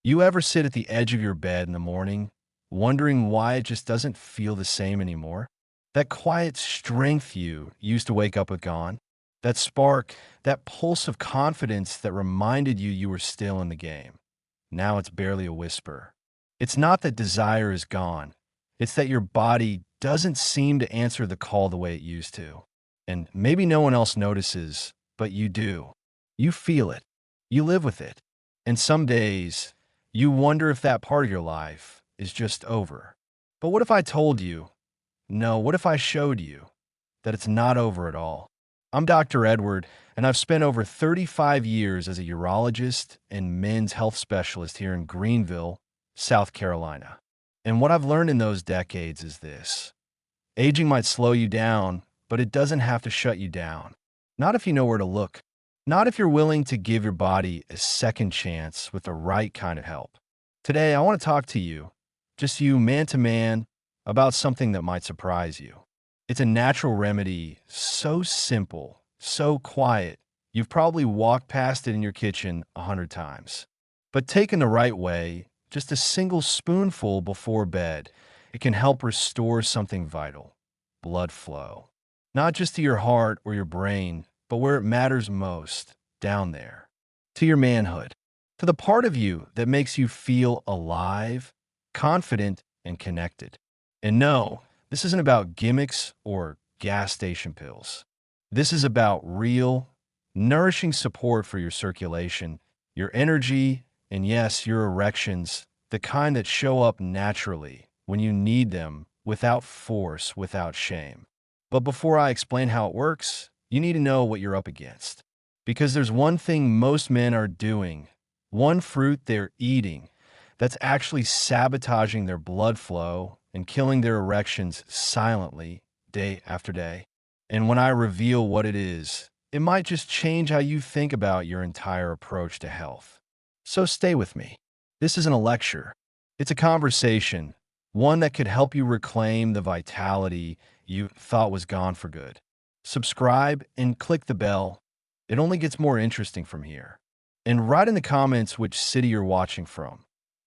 You ever sit at the edge of your bed in the morning, wondering why it just doesn't feel the same anymore? That quiet strength you used to wake up with gone? That spark, that pulse of confidence that reminded you were still in the game. Now it's barely a whisper. It's not that desire is gone. It's that your body doesn't seem to answer the call the way it used to. And maybe no one else notices, but you do. You feel it. You live with it. And some days, you wonder if that part of your life is just over. But what if I told you, no, what if I showed you that it's not over at all? I'm Dr. Edward, and I've spent over 35 years as a urologist and men's health specialist here in Greenville, South Carolina. And what I've learned in those decades is this: aging might slow you down, but it doesn't have to shut you down. Not if you know where to look. Not if you're willing to give your body a second chance with the right kind of help. Today, I want to talk to you, just you man to man, about something that might surprise you. It's a natural remedy, so simple, so quiet, you've probably walked past it in your kitchen 100 times. But taken the right way, just a single spoonful before bed, it can help restore something vital: blood flow. Not just to your heart or your brain, but where it matters most, down there. To your manhood. To the part of you that makes you feel alive, confident, and connected. And no, this isn't about gimmicks or gas station pills. This is about real, nourishing support for your circulation, your energy, and yes, your erections, the kind that show up naturally when you need them, without force, without shame. But before I explain how it works, you need to know what you're up against. Because there's one thing most men are doing, one fruit they're eating, that's actually sabotaging their blood flow and killing their erections silently, day after day. And when I reveal what it is, it might just change how you think about your entire approach to health. So stay with me. This isn't a lecture. It's a conversation, one that could help you reclaim the vitality you thought was gone for good. Subscribe and click the bell. It only gets more interesting from here. And write in the comments which city you're watching from.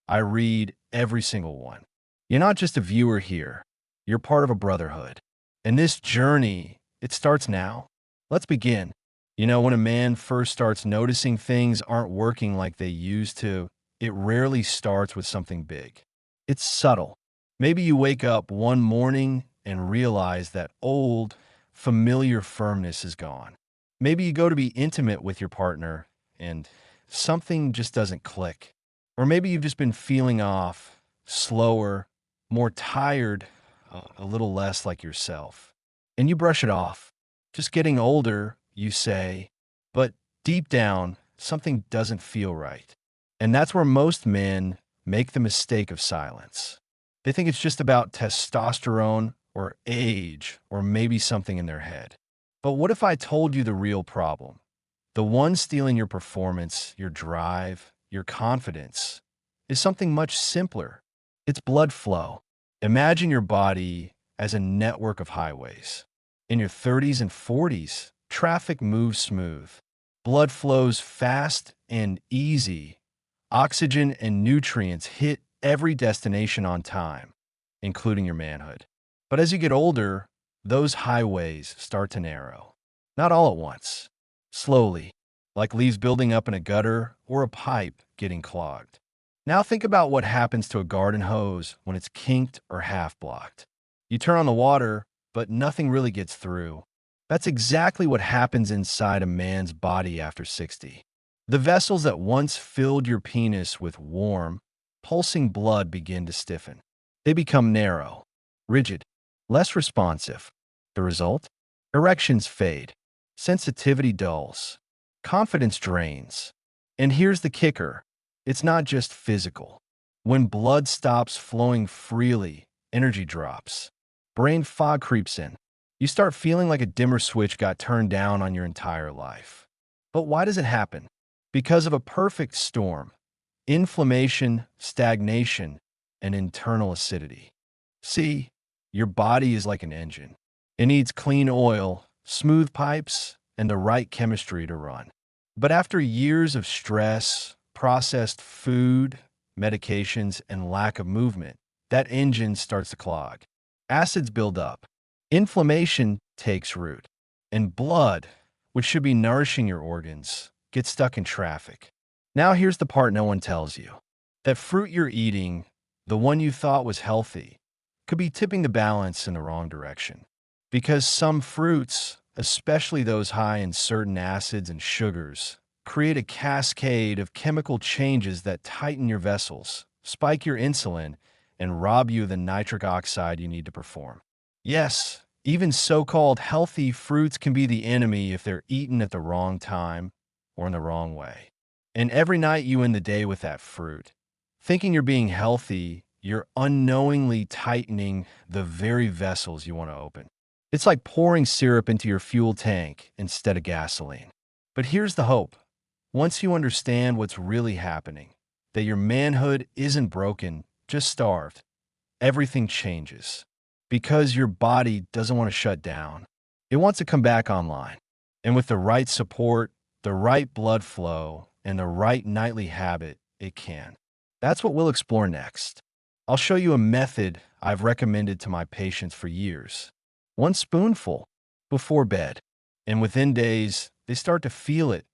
I read every single one. You're not just a viewer here. You're part of a brotherhood. And this journey, it starts now. Let's begin. You know, when a man first starts noticing things aren't working like they used to, it rarely starts with something big. It's subtle. Maybe you wake up one morning and realize that old, familiar firmness is gone. Maybe you go to be intimate with your partner and something just doesn't click. Or maybe you've just been feeling off, slower, more tired, a little less like yourself. And you brush it off. Just getting older, you say, but deep down, something doesn't feel right. And that's where most men make the mistake of silence. They think it's just about testosterone or age or maybe something in their head. But what if I told you the real problem? The one stealing your performance, your drive, your confidence, is something much simpler. It's blood flow. Imagine your body as a network of highways. In your 30s and 40s, traffic moves smooth. Blood flows fast and easy. Oxygen and nutrients hit every destination on time, including your manhood. But as you get older, those highways start to narrow. Not all at once. Slowly, like leaves building up in a gutter or a pipe getting clogged. Now think about what happens to a garden hose when it's kinked or half blocked. You turn on the water, but nothing really gets through. That's exactly what happens inside a man's body after 60. The vessels that once filled your penis with warm, pulsing blood begin to stiffen. They become narrow, rigid, less responsive. The result? Erections fade, sensitivity dulls, confidence drains. And here's the kicker: it's not just physical. When blood stops flowing freely, energy drops. Brain fog creeps in. You start feeling like a dimmer switch got turned down on your entire life. But why does it happen? Because of a perfect storm: inflammation, stagnation, and internal acidity. See, your body is like an engine. It needs clean oil, smooth pipes, and the right chemistry to run. But after years of stress, processed food, medications, and lack of movement, that engine starts to clog. Acids build up. Inflammation takes root. And blood, which should be nourishing your organs, gets stuck in traffic. Now here's the part no one tells you. That fruit you're eating, the one you thought was healthy, could be tipping the balance in the wrong direction. Because some fruits, especially those high in certain acids and sugars, create a cascade of chemical changes that tighten your vessels, spike your insulin, and rob you of the nitric oxide you need to perform. Yes, even so-called healthy fruits can be the enemy if they're eaten at the wrong time or in the wrong way. And every night you end the day with that fruit, thinking you're being healthy, you're unknowingly tightening the very vessels you want to open. It's like pouring syrup into your fuel tank instead of gasoline. But here's the hope. Once you understand what's really happening, that your manhood isn't broken, just starved, everything changes. Because your body doesn't want to shut down. It wants to come back online. And with the right support, the right blood flow, and the right nightly habit, it can. That's what we'll explore next. I'll show you a method I've recommended to my patients for years. One spoonful before bed. And within days, they start to feel it.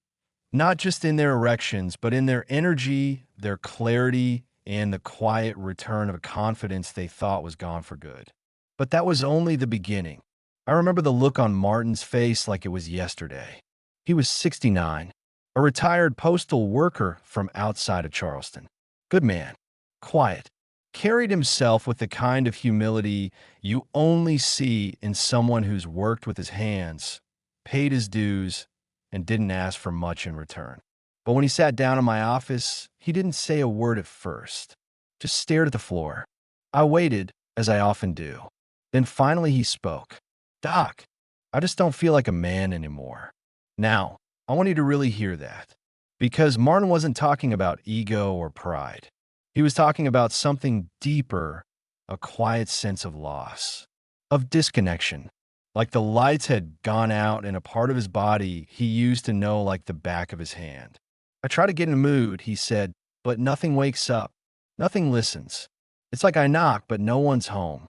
Not just in their erections, but in their energy, their clarity, and the quiet return of a confidence they thought was gone for good. But that was only the beginning. I remember the look on Martin's face like it was yesterday. He was 69, a retired postal worker from outside of Charleston. Good man, quiet, carried himself with the kind of humility you only see in someone who's worked with his hands, paid his dues, and didn't ask for much in return. But when he sat down in my office, he didn't say a word at first, just stared at the floor. I waited, as I often do. Then finally he spoke. "Doc, I just don't feel like a man anymore." Now, I want you to really hear that. Because Martin wasn't talking about ego or pride. He was talking about something deeper, a quiet sense of loss, of disconnection. Like the lights had gone out in a part of his body he used to know like the back of his hand. I try to get in a mood, he said, but nothing wakes up. Nothing listens. It's like I knock, but no one's home.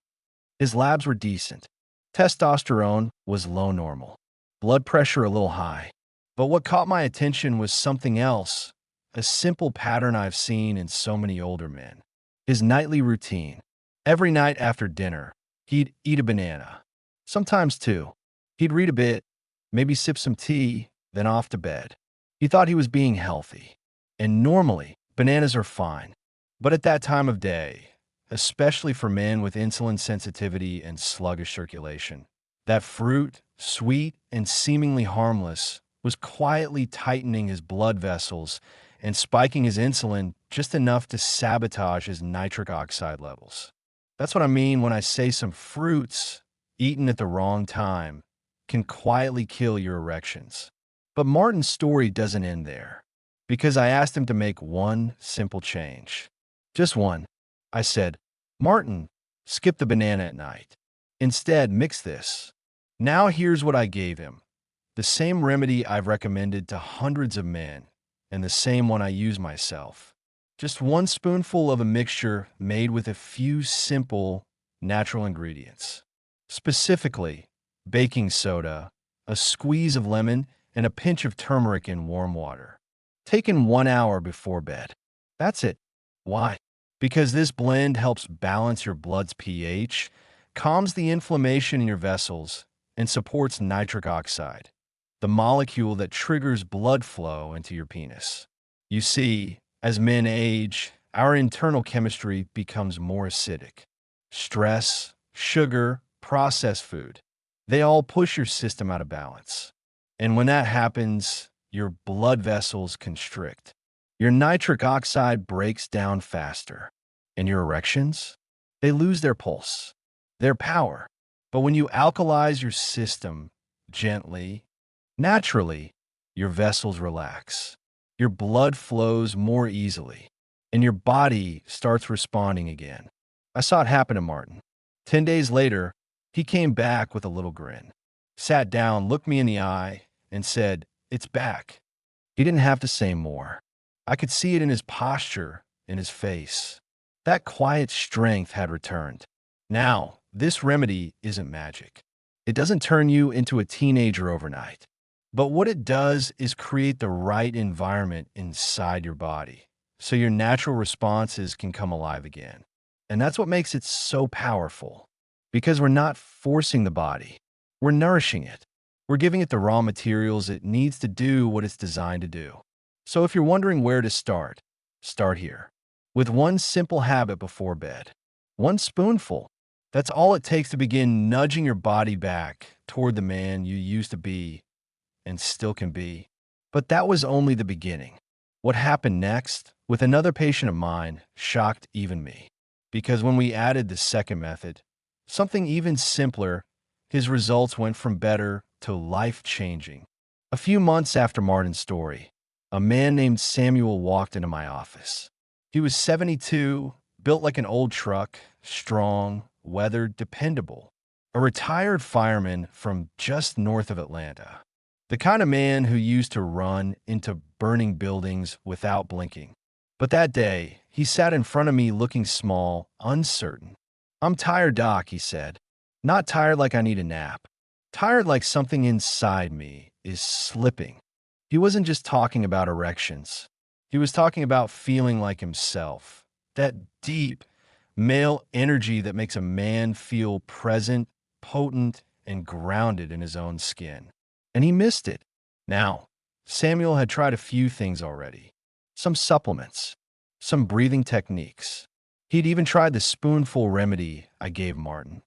His labs were decent. Testosterone was low normal. Blood pressure a little high. But what caught my attention was something else, a simple pattern I've seen in so many older men. His nightly routine. Every night after dinner, he'd eat a banana. Sometimes two. He'd read a bit, maybe sip some tea, then off to bed. He thought he was being healthy. And normally, bananas are fine. But at that time of day, especially for men with insulin sensitivity and sluggish circulation, that fruit, sweet and seemingly harmless, was quietly tightening his blood vessels and spiking his insulin just enough to sabotage his nitric oxide levels. That's what I mean when I say some fruits, eaten at the wrong time, can quietly kill your erections. But Martin's story doesn't end there, because I asked him to make one simple change. Just one. I said, "Martin, skip the banana at night. Instead, mix this." Now here's what I gave him. The same remedy I've recommended to hundreds of men, and the same one I use myself. Just one spoonful of a mixture made with a few simple, natural ingredients. Specifically, baking soda, a squeeze of lemon, and a pinch of turmeric in warm water. Taken 1 hour before bed. That's it. Why? Because this blend helps balance your blood's pH, calms the inflammation in your vessels, and supports nitric oxide, the molecule that triggers blood flow into your penis. You see, as men age, our internal chemistry becomes more acidic. Stress, sugar, processed food, they all push your system out of balance. And when that happens, your blood vessels constrict. Your nitric oxide breaks down faster. And your erections? They lose their pulse, their power. But when you alkalize your system gently, naturally, your vessels relax. Your blood flows more easily, and your body starts responding again. I saw it happen to Martin. 10 days later, he came back with a little grin, sat down, looked me in the eye, and said, "It's back." He didn't have to say more. I could see it in his posture, in his face. That quiet strength had returned. Now, this remedy isn't magic. It doesn't turn you into a teenager overnight. But what it does is create the right environment inside your body so your natural responses can come alive again. And that's what makes it so powerful. Because we're not forcing the body, we're nourishing it. We're giving it the raw materials it needs to do what it's designed to do. So if you're wondering where to start here. With one simple habit before bed. One spoonful. That's all it takes to begin nudging your body back toward the man you used to be and still can be. But that was only the beginning. What happened next, with another patient of mine, shocked even me. Because when we added the second method, something even simpler, his results went from better to life-changing. A few months after Martin's story, a man named Samuel walked into my office. He was 72, built like an old truck, strong, weathered, dependable. A retired fireman from just north of Atlanta. The kind of man who used to run into burning buildings without blinking. But that day, he sat in front of me looking small, uncertain. "I'm tired, Doc," he said. "Not tired like I need a nap. Tired like something inside me is slipping." He wasn't just talking about erections. He was talking about feeling like himself. That deep, male energy that makes a man feel present, potent, and grounded in his own skin. And he missed it. Now, Samuel had tried a few things already. Some supplements, some breathing techniques. He'd even tried the spoonful remedy I gave Martin,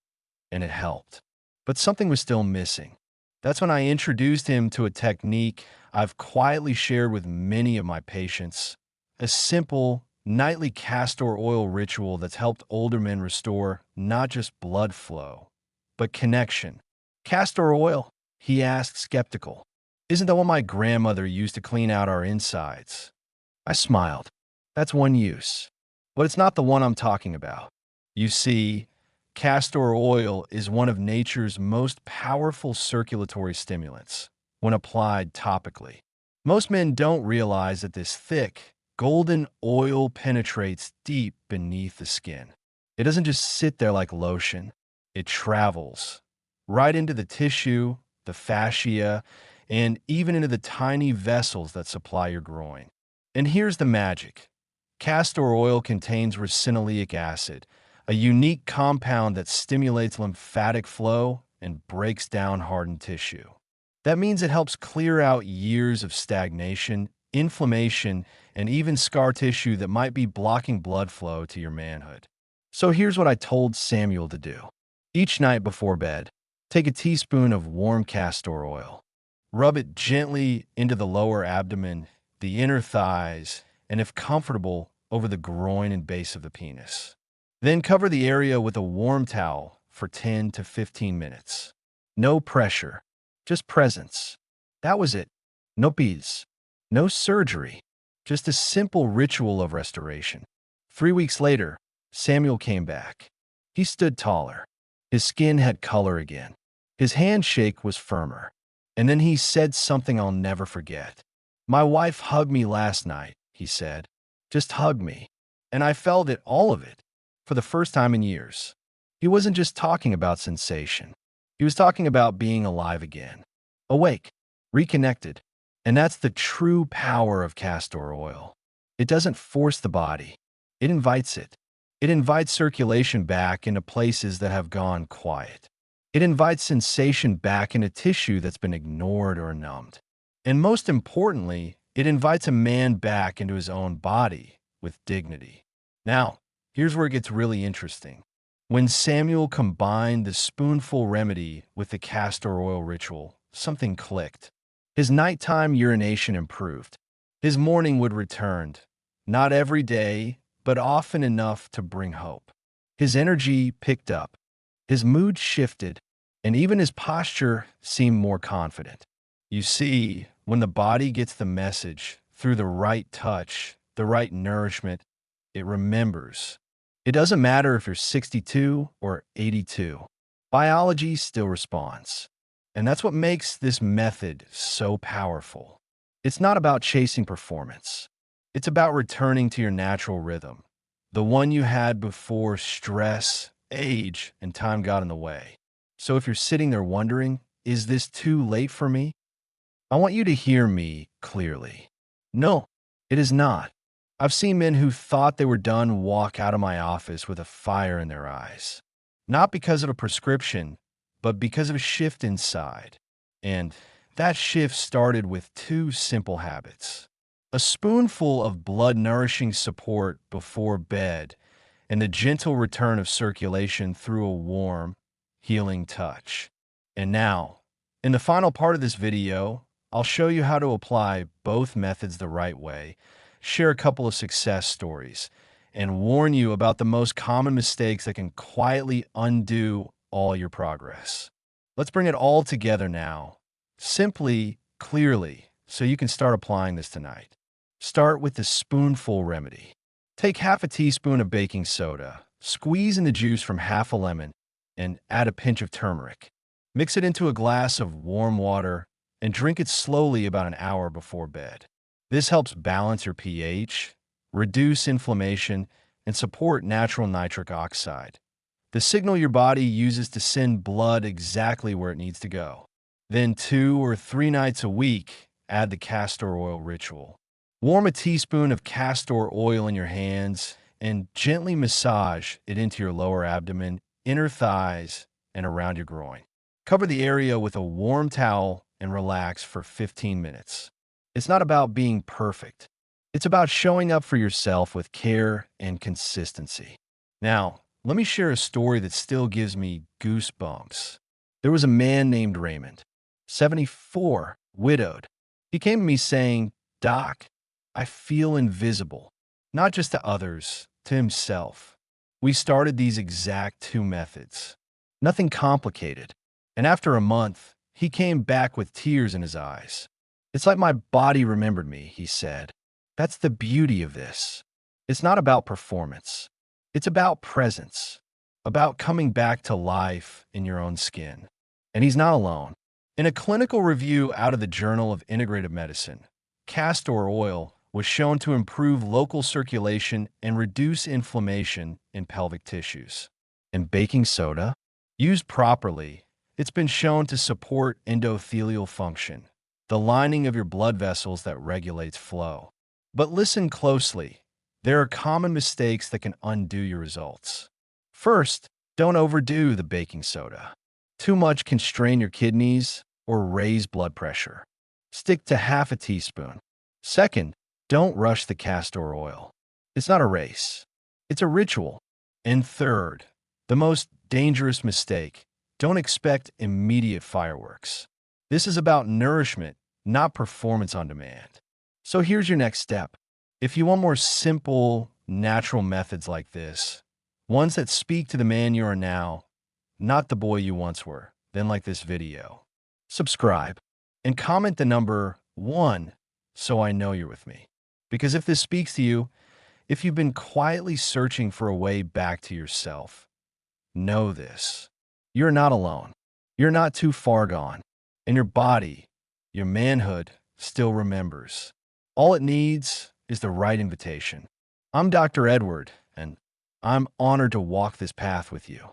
and it helped. But something was still missing. That's when I introduced him to a technique I've quietly shared with many of my patients. A simple, nightly castor oil ritual that's helped older men restore not just blood flow, but connection. "Castor oil?" he asked, skeptical. "Isn't that what my grandmother used to clean out our insides?" I smiled. "That's one use. But it's not the one I'm talking about. You see, castor oil is one of nature's most powerful circulatory stimulants when applied topically. Most men don't realize that this thick, golden oil penetrates deep beneath the skin. It doesn't just sit there like lotion. It travels right into the tissue, the fascia, and even into the tiny vessels that supply your groin. And here's the magic. Castor oil contains ricinoleic acid, a unique compound that stimulates lymphatic flow and breaks down hardened tissue. That means it helps clear out years of stagnation, inflammation, and even scar tissue that might be blocking blood flow to your manhood. So here's what I told Samuel to do. Each night before bed, take a teaspoon of warm castor oil. Rub it gently into the lower abdomen, the inner thighs, and if comfortable, over the groin and base of the penis. Then cover the area with a warm towel for 10 to 15 minutes. No pressure, just presence. That was it. No beads, no surgery, just a simple ritual of restoration. 3 weeks later, Samuel came back. He stood taller. His skin had color again. His handshake was firmer. And then he said something I'll never forget. "My wife hugged me last night," he said. "Just hugged me. And I felt it, all of it, for the first time in years." He wasn't just talking about sensation. He was talking about being alive again. Awake, reconnected. And that's the true power of castor oil. It doesn't force the body. It invites it. It invites circulation back into places that have gone quiet. It invites sensation back into tissue that's been ignored or numbed. And most importantly, it invites a man back into his own body with dignity. Now, here's where it gets really interesting. When Samuel combined the spoonful remedy with the castor oil ritual, something clicked. His nighttime urination improved. His morning wood returned. Not every day, but often enough to bring hope. His energy picked up. His mood shifted, and even his posture seemed more confident. You see, when the body gets the message through the right touch, the right nourishment, it remembers. It doesn't matter if you're 62 or 82. Biology still responds. And that's what makes this method so powerful. It's not about chasing performance. It's about returning to your natural rhythm, the one you had before stress, age, and time got in the way. So if you're sitting there wondering, is this too late for me? I want you to hear me clearly. No, it is not. I've seen men who thought they were done walk out of my office with a fire in their eyes. Not because of a prescription, but because of a shift inside. And that shift started with two simple habits: a spoonful of blood nourishing support before bed, and the gentle return of circulation through a warm, healing touch. And now, in the final part of this video, I'll show you how to apply both methods the right way, share a couple of success stories, and warn you about the most common mistakes that can quietly undo all your progress. Let's bring it all together now, simply, clearly, so you can start applying this tonight. Start with the spoonful remedy. Take half a teaspoon of baking soda, squeeze in the juice from half a lemon, and add a pinch of turmeric. Mix it into a glass of warm water and drink it slowly about an hour before bed. This helps balance your pH, reduce inflammation, and support natural nitric oxide, the signal your body uses to send blood exactly where it needs to go. Then 2 or 3 nights a week, add the castor oil ritual. Warm a teaspoon of castor oil in your hands and gently massage it into your lower abdomen, inner thighs, and around your groin. Cover the area with a warm towel and relax for 15 minutes. It's not about being perfect. It's about showing up for yourself with care and consistency. Now, let me share a story that still gives me goosebumps. There was a man named Raymond, 74, widowed. He came to me saying, "Doc, I feel invisible, not just to others, to himself." We started these exact 2 methods. Nothing complicated. And after a month, he came back with tears in his eyes. "It's like my body remembered me," he said. That's the beauty of this. It's not about performance. It's about presence, about coming back to life in your own skin. And he's not alone. In a clinical review out of the Journal of Integrative Medicine, castor oil was shown to improve local circulation and reduce inflammation in pelvic tissues. And baking soda, used properly, it's been shown to support endothelial function, the lining of your blood vessels that regulates flow. But listen closely. There are common mistakes that can undo your results. First, don't overdo the baking soda. Too much can strain your kidneys or raise blood pressure. Stick to half a teaspoon. Second, don't rush the castor oil. It's not a race. It's a ritual. And third, the most dangerous mistake, don't expect immediate fireworks. This is about nourishment, not performance on demand. So here's your next step. If you want more simple, natural methods like this, ones that speak to the man you are now, not the boy you once were, then like this video. Subscribe and comment the number 1 so I know you're with me. Because if this speaks to you, if you've been quietly searching for a way back to yourself, know this. You're not alone. You're not too far gone. And your body, your manhood, still remembers. All it needs is the right invitation. I'm Dr. Edward, and I'm honored to walk this path with you.